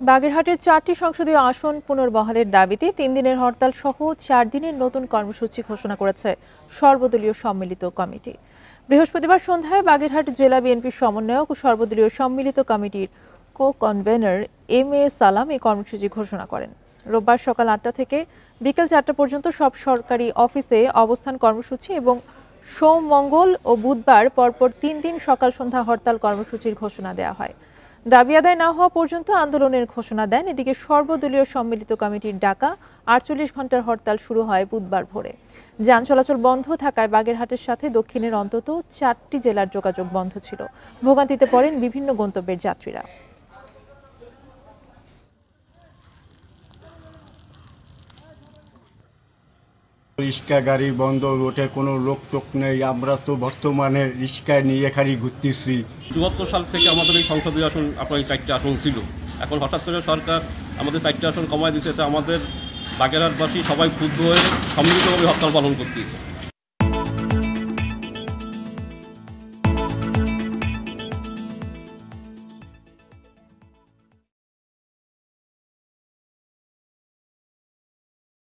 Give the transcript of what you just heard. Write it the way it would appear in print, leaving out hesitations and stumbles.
বাগেরহাটের ৪টি সংসদীয় আসন পুনর্বহালের দাবিতে ৩ দিনের হরতাল সহ ৪ দিনের নতুন কর্মসূচি ঘোষণা করেছে সর্বদলীয় সম্মিলিত কমিটি। বৃহস্পতিবার সন্ধ্যায় বাগেরহাট জেলা বিএনপির সমন্বয়ক ও সর্বদলীয় সম্মিলিত কমিটির কো-কনভেনর এম.এ. সালাম এই কর্মসূচি ঘোষণা করেন। রোববার সকাল ৮টা থেকে বিকেল ৪টা পর্যন্ত সব সরকারি অফিসে অবস্থান কর্মসূচি এবং সোম, মঙ্গল ও বুধবার পরপর ৩ দিন সকাল সন্ধ্যা হরতাল কর্মসূচির ঘোষণা দেওয়া হয়। দাবি আদায় না হওয়া পর্যন্ত আন্দোলনের ঘোষণা দেন। এদিকে সর্বদলীয় সম্মিলিত কমিটির ডাকা ৪৮ ঘন্টার হরতাল শুরু হয় বুধবার ভোরে। যান চলাচল বন্ধ থাকায় বাগেরহাটের সাথে দক্ষিণের অন্তত ৪টি জেলার যোগাযোগ বন্ধ ছিল। ভোগান্তিতে পড়েন বিভিন্ন গন্তব্যের যাত্রীরা। রিক্সা গাড়ি বন্ধ, রোডে কোনো লোক টোক নেই। আমরা তো বর্তমানে রিক্সায় নিয়ে খালি ঘুরতেছি। ৭৪ সাল থেকে আমাদের এই সংসদীয় আসন আপনার এই 4টি আসন ছিল। এখন হঠাৎ করে সরকার আমাদের 4টি আসন কমায় দিয়েছে। তো আমাদের বাগেরহাটবাসী সবাই ক্ষুব্ধ হয়ে সম্মিলিতভাবে হরতাল পালন করতেছে।